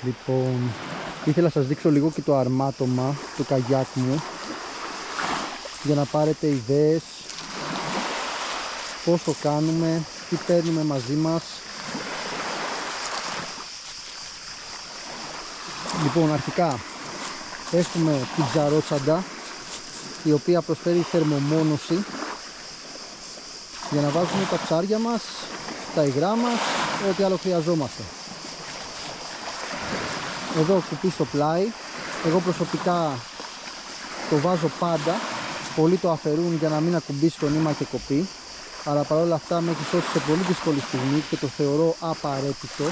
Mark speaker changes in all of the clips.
Speaker 1: Λοιπόν, ήθελα να σας δείξω λίγο και το αρμάτωμα του καγιάκ μου για να πάρετε ιδέες πώς το κάνουμε, τι παίρνουμε μαζί μας. Λοιπόν, αρχικά έχουμε την ψαρότσαντα, η οποία προσφέρει θερμομόνωση για να βάζουμε τα ψάρια μας, τα υγρά μας, ό,τι άλλο χρειαζόμαστε. Εδώ κουπί στο πλάι, εγώ προσωπικά το βάζω πάντα, πολλοί το αφαιρούν για να μην ακουμπήσει το νήμα και κοπεί, αλλά παρόλα αυτά με έχει σώσει σε πολύ δύσκολη στιγμή και το θεωρώ απαραίτητο.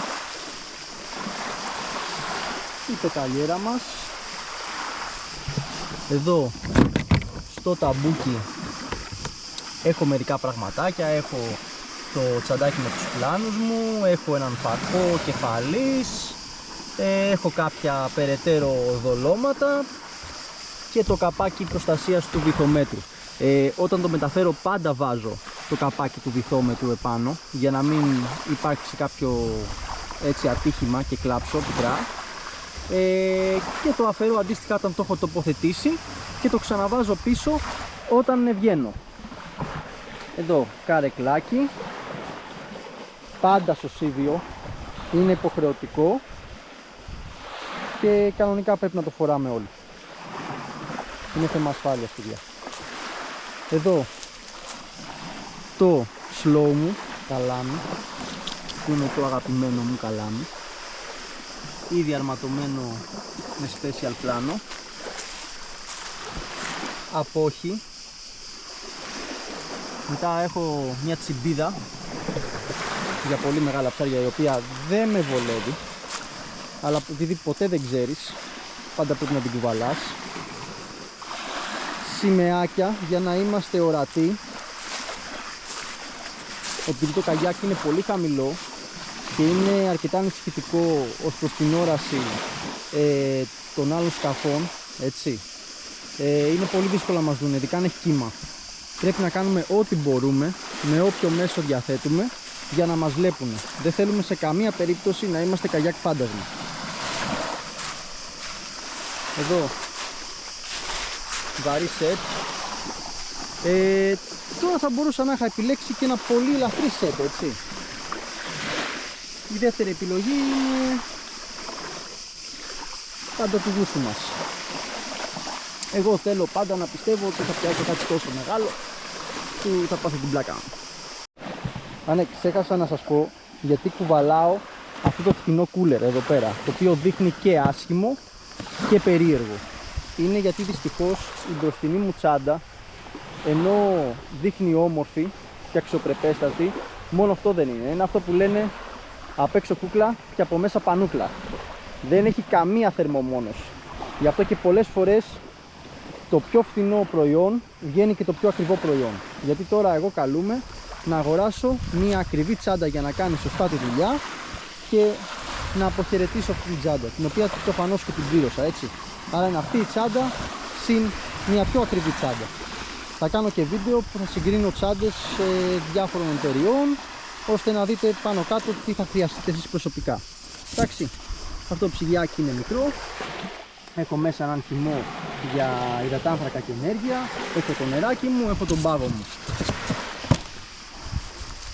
Speaker 1: Η πεταλιέρα μας, εδώ στο ταμπούκι έχω μερικά πραγματάκια, έχω το τσαντάκι με τους πλάνους μου, έχω έναν φακό κεφαλής, έχω κάποια περαιτέρω δολώματα και το καπάκι προστασίας του βυθομέτρου. Όταν το μεταφέρω πάντα βάζω το καπάκι του βυθόμετρου επάνω για να μην υπάρξει κάποιο έτσι ατύχημα και κλάψω πικρά, και το αφαιρώ αντίστοιχα όταν το έχω τοποθετήσει και το ξαναβάζω πίσω όταν βγαίνω. Εδώ καρεκλάκι, πάντα σωσίδιο, είναι υποχρεωτικό και κανονικά πρέπει να το φοράμε όλοι. Είναι θέμα ασφάλειας, παιδιά. Εδώ το slow μου καλάμι, που είναι το αγαπημένο μου καλάμι, ήδη αρματωμένο με special πλάνο, απόχη. Μετά έχω μια τσιμπίδα για πολύ μεγάλα ψάρια, η οποία δεν με βολεύει, αλλά επειδή ποτέ δεν ξέρεις, πάντα πρέπει να την κουβαλάς. Σημαίακια για να είμαστε ορατοί, επειδή το καγιάκ είναι πολύ χαμηλό και είναι αρκετά ανησυχητικό ως προς την όραση των άλλων σκαφών, έτσι, είναι πολύ δύσκολο να μας δουν, ειδικά αν έχει κύμα. Πρέπει να κάνουμε ό,τι μπορούμε, με όποιο μέσο διαθέτουμε, για να μας βλέπουν. Δεν θέλουμε σε καμία περίπτωση να είμαστε καγιάκ φάντασμα. Εδώ βαρύ σετ. Τώρα θα μπορούσα να είχα επιλέξει και ένα πολύ ελαφρύ σετ, έτσι. Η δεύτερη επιλογή είναι πάντα του γούστου μας. Εγώ θέλω πάντα να πιστεύω ότι θα πιάσω κάτι τόσο μεγάλο που θα πάθω την πλάκα. Ναι, ξέχασα να σας πω γιατί κουβαλάω αυτό το φθηνό κούλερ εδώ πέρα, το οποίο δείχνει και άσχημο και περίεργο. Είναι γιατί δυστυχώς η μπροστινή μου τσάντα, ενώ δείχνει όμορφη και αξιοπρεπέστατη, μόνο αυτό δεν είναι. Είναι αυτό που λένε απ' έξω κούκλα και από μέσα πανούκλα. Δεν έχει καμία θερμομόνωση. Γι' αυτό και πολλές φορές το πιο φθηνό προϊόν βγαίνει και το πιο ακριβό προϊόν. Γιατί τώρα εγώ καλούμαι να αγοράσω μια ακριβή τσάντα για να κάνει σωστά τη δουλειά και να αποχαιρετήσω αυτή την τσάντα, την οποία προφανώς και την πλήρωσα, έτσι. Άρα είναι αυτή η τσάντα συν μια πιο ακριβή τσάντα. Θα κάνω και βίντεο που θα συγκρίνω τσάντες διάφορων εταιριών, ώστε να δείτε πάνω κάτω τι θα χρειαστείτε εσείς προσωπικά. Εντάξει, αυτό το ψυγιάκι είναι μικρό. Έχω μέσα έναν χυμό για υδατάνθρακα και ενέργεια. Έχω το νεράκι μου, έχω τον πάγο μου.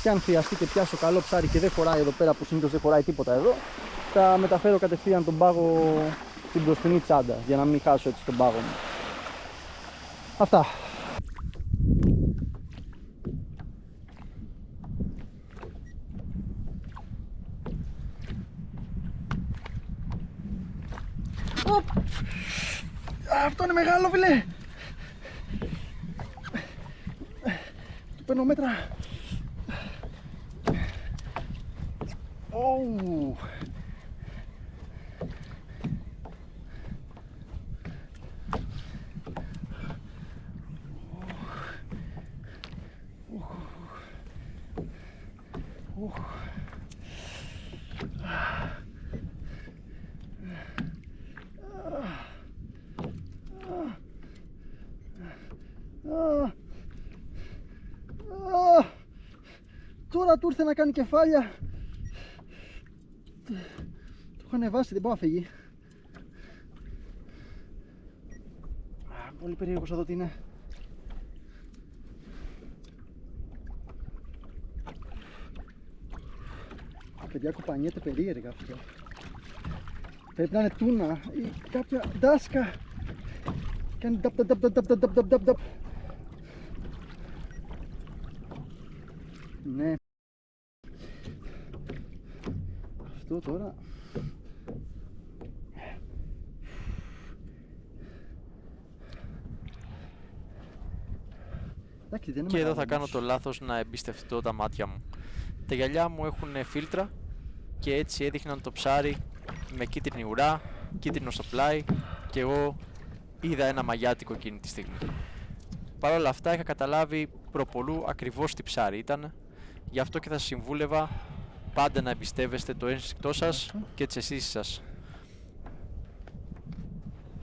Speaker 1: Και αν χρειαστεί και πιάσω καλό ψάρι και δεν χωράει εδώ πέρα, που συνήθως δεν χωράει τίποτα εδώ, θα μεταφέρω κατευθείαν τον πάγο στην μπροστινή τσάντα, για να μην χάσω έτσι τον πάγο μου. Αυτά. Αυτό είναι μεγάλο, φίλε. Του παίρνω μέτρα. Τώρα του ήρθε να κάνει κεφάλια. Το Το έχω ανεβάσει, δεν μπορώ να φύγει. Πολύ περίεργος εδώ τι είναι. Παιδιά, κουπανιέται περίεργα αυτό. Πρέπει να είναι τούνα ή κάποια ντάσκα. Κάνει νταπ. Ναι. Αυτό τώρα.
Speaker 2: Και εδώ θα κάνω το λάθος να εμπιστευτώ τα μάτια μου. Τα γυαλιά μου έχουν φίλτρα και έτσι έδειχναν το ψάρι με κίτρινη ουρά, κίτρινο στο πλάι και εγώ είδα ένα μαγιάτικο εκείνη τη στιγμή. Παρ' όλα αυτά είχα καταλάβει προπολού ακριβώς τι ψάρι ήταν, γι' αυτό και θα σας συμβούλευα πάντα να εμπιστεύεστε το ένστικτό σας και τις αισθήσεις σας.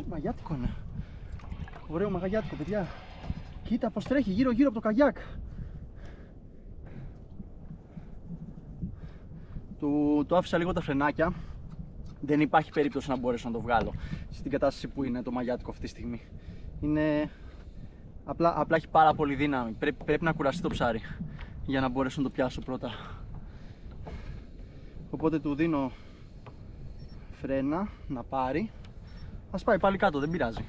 Speaker 1: Μαγιάτικο είναι. Ωραίο μαγιάτικο, παιδιά. Κοίτα πως τρέχει γύρω από το καγιάκ. Του άφησα λίγο τα φρενάκια. Δεν υπάρχει περίπτωση να μπορέσω να το βγάλω στην κατάσταση που είναι το μαγιάτικο αυτή τη στιγμή. Είναι... Απλά έχει πάρα πολύ δύναμη. Πρέπει να κουραστεί το ψάρι για να μπορέσω να το πιάσω πρώτα. Οπότε του δίνω φρένα να πάρει. Ας πάει πάλι κάτω, δεν πειράζει.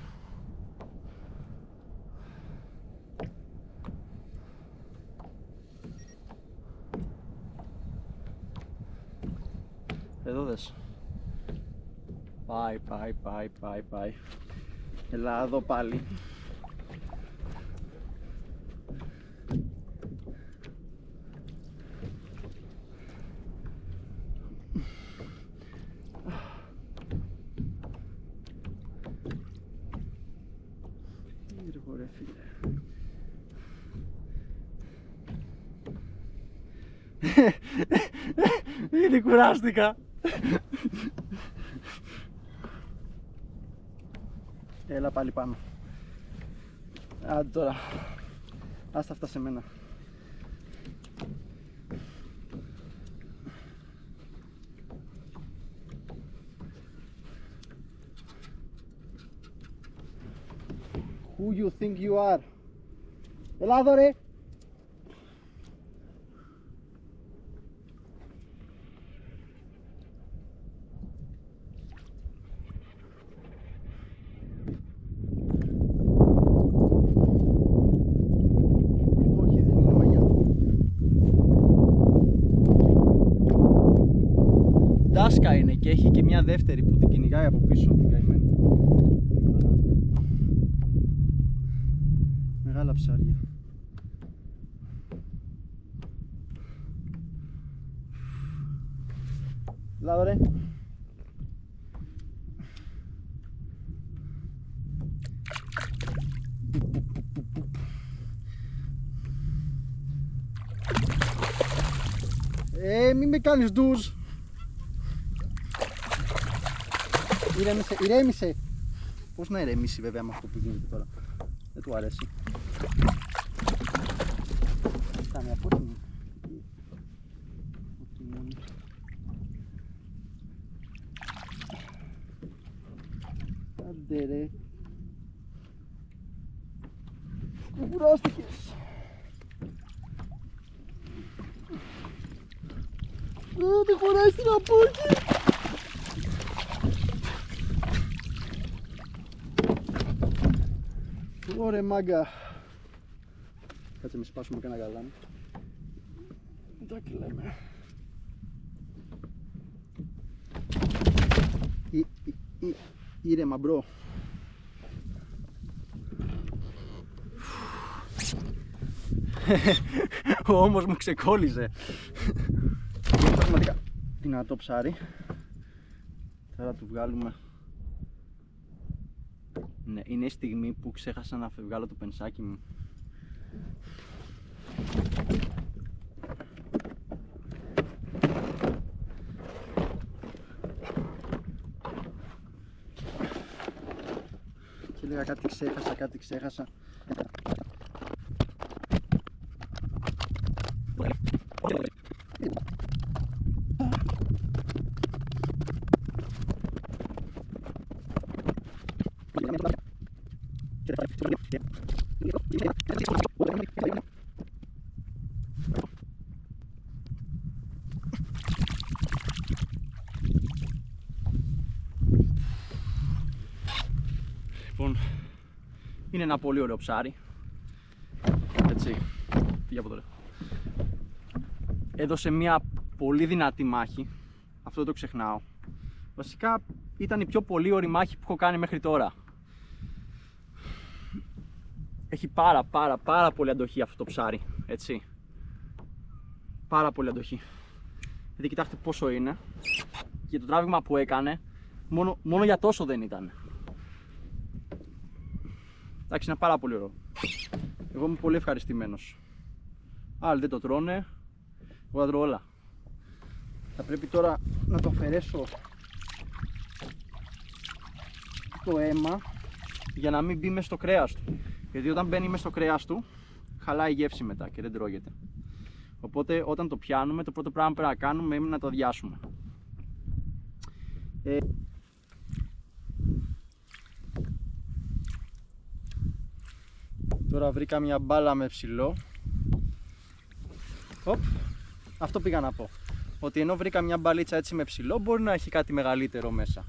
Speaker 1: Εδώ δες. Πάει. Έλα εδώ πάλι. Ρε φίλε. Ήδη κουράστηκα. Έλα πάλι πάνω. Άντε τώρα. Άστα αυτά σε μένα. Who you think you are? Έλα εδώ ρε. Ντάσκα είναι και έχει και μια δεύτερη που την κυνηγάει από πίσω την καημένη. Μεγάλα ψάρια. Λάδω ρε. Μη με κάνεις ντουζ. Ηρέμησε. Πώς να ηρεμήσει βέβαια με αυτό που γίνεται τώρα. Δεν του αρέσει. Κάνε από την... Άντε ρε. Σκουμπουράστηκες. Δεν χωράει στην απόκη. Ωραία μάγκα. Κάτσε με σπάσουμε και ένα γαλάνι. Εντάξει λέμε. Ήρεμα μπρο. Ο ώμος μου ξεκόλλησε. Είναι πραγματικά δυνατό ψάρι. Τώρα του βγάλουμε. Ναι, είναι η στιγμή που ξέχασα να βγάλω το πενσάκι μου. Και έλεγα κάτι ξέχασα. Λοιπόν, είναι ένα πολύ ωραίο ψάρι. Έτσι, φύγε από τώρα. Έδωσε μια πολύ δυνατή μάχη. Αυτό δεν το ξεχνάω. Βασικά ήταν η πιο πολύ ωραία μάχη που έχω κάνει μέχρι τώρα. Έχει πάρα πολύ αντοχή αυτό το ψάρι, έτσι. Πάρα πολύ αντοχή. Γιατί κοιτάξτε πόσο είναι. Και το τράβηγμα που έκανε, μόνο για τόσο δεν ήταν. Εντάξει, είναι πάρα πολύ ωραίο. Εγώ είμαι πολύ ευχαριστημένος. Άλλοι δεν το τρώνε, εγώ τα τρώω όλα. Θα πρέπει τώρα να το αφαιρέσω το αίμα για να μην μπει μες στο κρέας του. Γιατί όταν μπαίνει μες στο κρέας του, χαλάει η γεύση μετά και δεν τρώγεται. Οπότε όταν το πιάνουμε, το πρώτο πράγμα που πρέπει να κάνουμε είναι να το αδειάσουμε. Τώρα βρήκα μια μπάλα με ψηλό. Αυτό πήγα να πω. Ότι ενώ βρήκα μια μπαλίτσα έτσι με ψηλό, μπορεί να έχει κάτι μεγαλύτερο μέσα.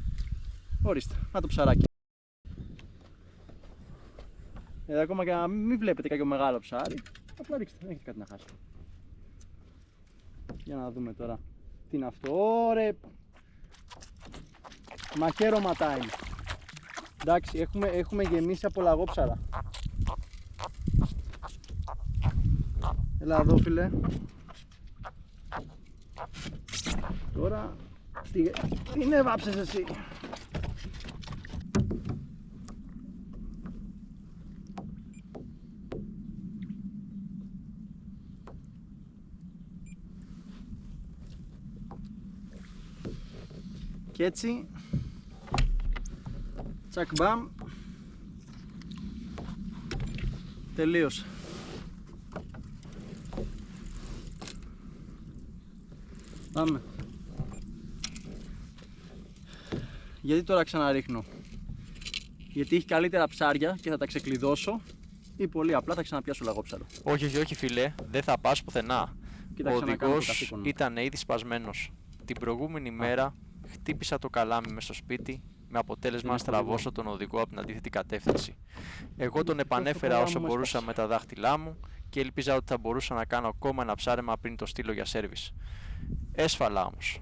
Speaker 1: Ορίστε, να το ψαράκι. Ακόμα και να μην βλέπετε κάποιο μεγάλο ψάρι, απλά ρίξτε, δεν έχετε κάτι να χάσετε. Για να δούμε τώρα τι είναι αυτό. Ωρε! Μαχαίρωμα time. Εντάξει, έχουμε γεμίσει από λαγόψαρα. Έλα εδώ φίλε. Τώρα την έβαψες εσύ. Και έτσι τσακ μπαμ, τελείωσε. Πάμε. Γιατί τώρα ξαναρίχνω? Γιατί έχει καλύτερα ψάρια και θα τα ξεκλειδώσω, ή πολύ απλά θα ξαναπιάσω λαγόψαρο.
Speaker 2: Όχι φίλε, δεν θα πας πουθενά. Ο οδηγός ήταν ήδη σπασμένος. Την προηγούμενη μέρα χτύπησα το καλάμι μες στο σπίτι, με αποτέλεσμα να στραβώσω τον οδηγό από την αντίθετη κατεύθυνση. Εγώ τον επανέφερα όσο μπορούσα με τα δάχτυλά μου και ελπίζα ότι θα μπορούσα να κάνω ακόμα ένα ψάρεμα πριν το στείλω για σέρβις. Έσφαλα όμως.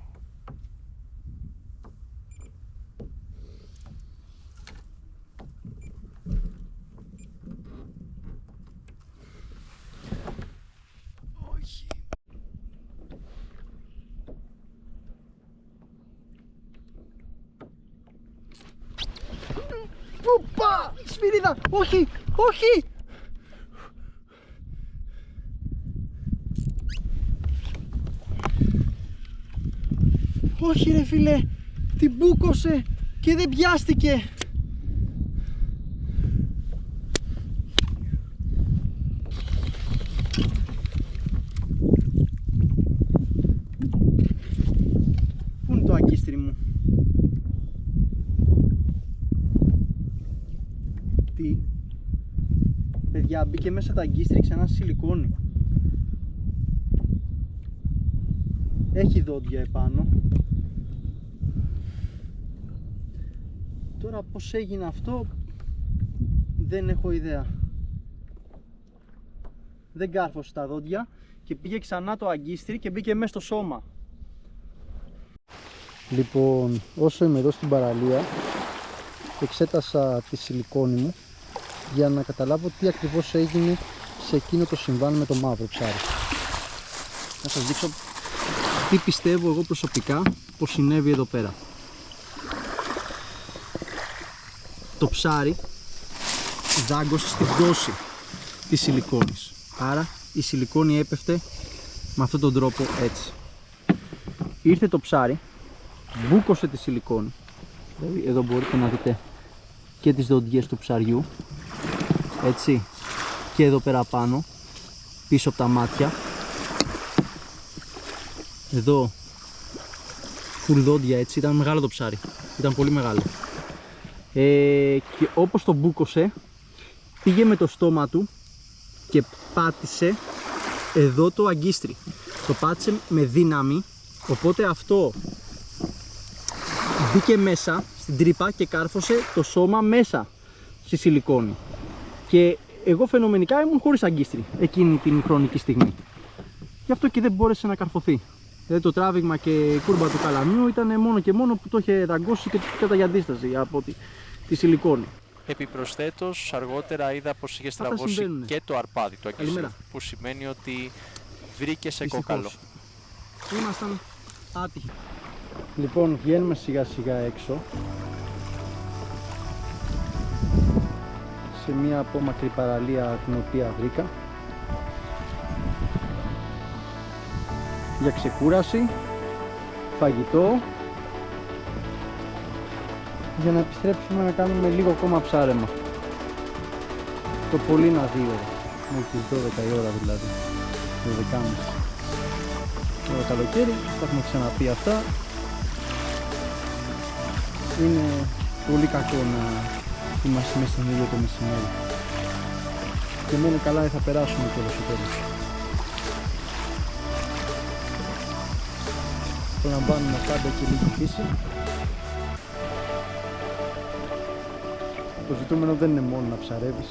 Speaker 1: Ουπα! Σφυρίδα! Όχι! Όχι! Όχι ρε φίλε! Την μπούκωσε και δεν πιάστηκε! Πού είναι το αγκίστρι μου? Τι? Παιδιά, μπήκε μέσα τα αγκίστρι ξανά στη σιλικόνη. Έχει δόντια επάνω. Τώρα πως έγινε αυτό δεν έχω ιδέα. Δεν κάρφωσε τα δόντια και πήγε ξανά το αγκίστρι και μπήκε μέσα στο σώμα. Λοιπόν, όσο είμαι εδώ στην παραλία, εξέτασα τη σιλικόνη μου για να καταλάβω τι ακριβώς έγινε σε εκείνο το συμβάν με το μαύρο ψάρι. Θα σας δείξω τι πιστεύω εγώ προσωπικά πως συνέβη εδώ πέρα. Το ψάρι δάγκωσε στην πτώση της σιλικόνης, άρα η σιλικόνη έπεφτε με αυτόν τον τρόπο έτσι. Ήρθε το ψάρι, μπούκωσε τη σιλικόνη, δηλαδή εδώ μπορείτε να δείτε και τις δοντιές του ψαριού, έτσι, και εδώ πέρα πάνω, πίσω από τα μάτια, εδώ full δόντια, έτσι. Ήταν μεγάλο το ψάρι, ήταν πολύ μεγάλο. Και όπως τον μπούκωσε, πήγε με το στόμα του και πάτησε εδώ το αγκίστρι. Το πάτησε με δύναμη, οπότε αυτό μπήκε μέσα στην τρύπα και κάρφωσε το σώμα μέσα στη σιλικόνη. Και εγώ φαινομενικά ήμουν χωρίς αγκίστρι εκείνη την χρονική στιγμή. Γι' αυτό και δεν μπόρεσε να καρφωθεί. Δηλαδή το τράβηγμα και η κούρμπα του καλαμιού ήταν μόνο και μόνο που το είχε δαγκώσει και κατά για αντίσταση από τη σιλικόνη.
Speaker 2: Επιπροσθέτως, αργότερα είδα πως είχε στραβώσει και το αρπάδι του αγκίστρι, που σημαίνει ότι βρήκε σε κόκαλο.
Speaker 1: Ήμασταν άτυχοι. Λοιπόν, βγαίνουμε σιγά σιγά έξω σε μια απόμακρη παραλία την οποία βρήκα για ξεκούραση, φαγητό, για να επιστρέψουμε να κάνουμε λίγο ακόμα ψάρεμα. Το πολύ να 2 ώρα, μέχρι τις 12 η ώρα δηλαδή, 12.30. Το καλοκαίρι, τα έχουμε ξαναπεί αυτά. Είναι πολύ κακό να είμαστε μέσα στον ήλιο το μεσημέρι. Και μόνο καλά δεν θα περάσουμε κιόλας στο τέλος. Προλαμβάνουμε πάντα και λίγη φύση. Το ζητούμενο δεν είναι μόνο να ψαρεύεις,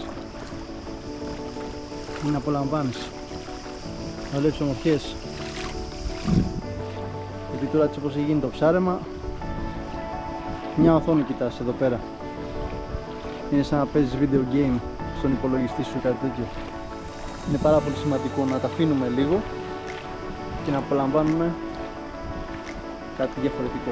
Speaker 1: είναι να απολαμβάνεις, να βλέπεις ομορφιές. Γιατί τώρα έτσι όπως έχει γίνει το ψάρεμα, μια οθόνη κοιτάς εδώ πέρα. Είναι σαν να παίζεις video game στον υπολογιστή σου ή κάτι τέτοιο. Είναι πάρα πολύ σημαντικό να τα αφήνουμε λίγο και να απολαμβάνουμε κάτι διαφορετικό.